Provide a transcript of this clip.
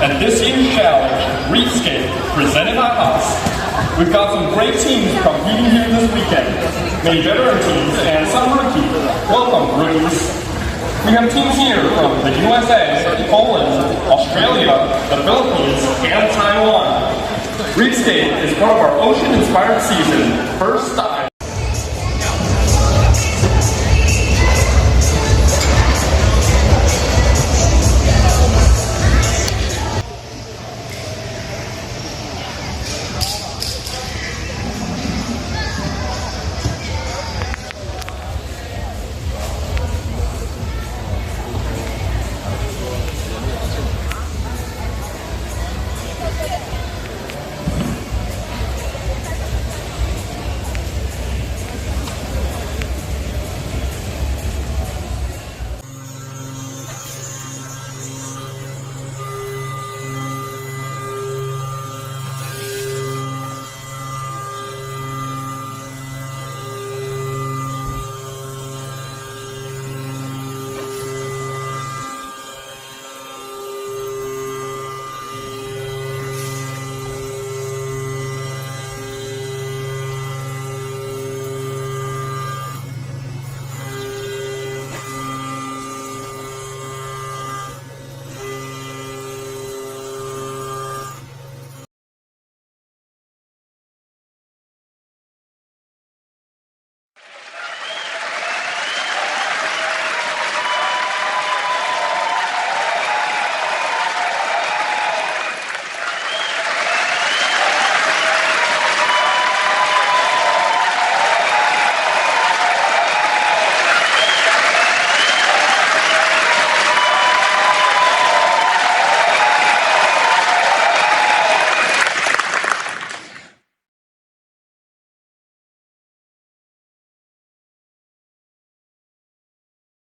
And this year's challenge, REAPscape, presented by Haas. We've got some great teams competing here this weekend. Many veteran teams and some rookies. Welcome, rookies. We have teams here from the USA, Poland, Australia, the Philippines, and Taiwan. REAPscape is part of our ocean-inspired season. First stop